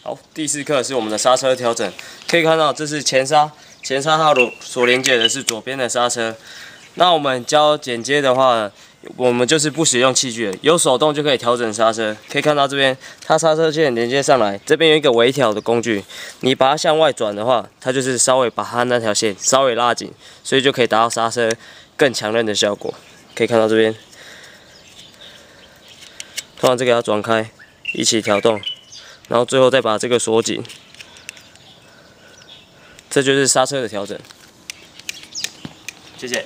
好，第4课是我们的刹车调整，可以看到这是前刹号所连接的是左边的刹车。那我们教剪接的话，我们就是不使用器具了，有手动就可以调整刹车。可以看到这边，它刹车线连接上来，这边有一个微调的工具，你把它向外转的话，它就是稍微把它那条线稍微拉紧，所以就可以达到刹车更强韧的效果。可以看到这边，通常这个要转开，一起调动。然后最后再把这个锁紧，这就是刹车的调整。谢谢。